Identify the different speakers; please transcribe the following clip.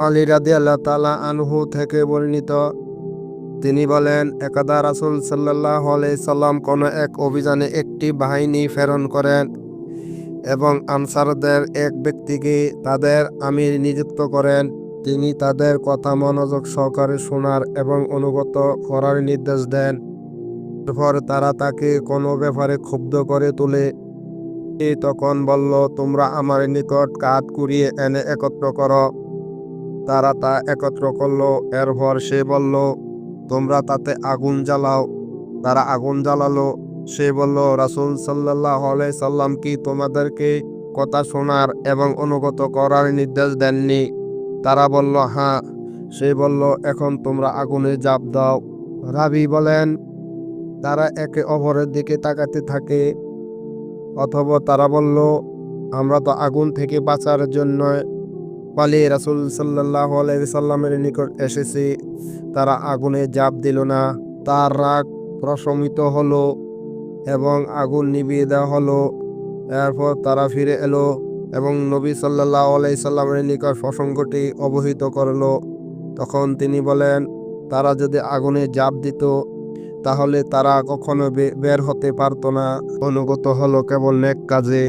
Speaker 1: আলী রাদিয়াল্লাহু তাআলা আনহু থেকে বর্ণিত, তিনি বলেন, একদা রাসূল সাল্লাল্লাহু আলাইহি সাল্লাম কোন এক অভিযানে একটি বাহিনী প্রেরণ করেন এবং আনসারদের এক ব্যক্তিকে তাদের আমির নিযুক্ত করেন। তিনি তাদের কথা মনোযোগ সহকারে শোনার এবং অনুগত করার নির্দেশ দেন। এরপর তারা তাকে কোনো ব্যাপারে ক্ষুব্ধ করে তোলে। সে তখন বলল, তোমরা আমার নিকট কাঠ কুড়িয়ে এনে একত্র করো। তারা তা একত্র করলো। এরপর সে বলল, তোমরা তাতে আগুন জ্বালাও। তারা আগুন জ্বালালো। সে বলল, রাসূল সাল্লাল্লাহু আলাইহি সাল্লাম কি তোমাদেরকে কথা শোনার এবং অনুগত করার নির্দেশ দেননি? তারা বলল, হ্যাঁ। সে বলল, এখন তোমরা আগুনে ঝাঁপ দাও। রাবী বলেন, তারা একে অপরের দিকে তাকাতে থাকে, অথবা তারা বলল, আমরা তো আগুন থেকে বাঁচার জন্য পালিয়ে রাসূল সাল্লাল্লাহু আলাইহি সাল্লামের নিকট এসেছি। তারা আগুনে ঝাঁপ দিল না। তার রাগ প্রশমিত হলো এবং আগুন নিভিয়ে দেওয়া হলো। এরপর তারা ফিরে এলো এবং নবী সাল্লাল্লাহু আলাইহি সাল্লামের নিকট প্রসঙ্গটি অবহিত করলো। তখন তিনি বলেন, তারা যদি আগুনে ঝাঁপ দিত তাহলে তারা কখনো বের হতে পারত না। অনুগত হলো কেবল নেক কাজে।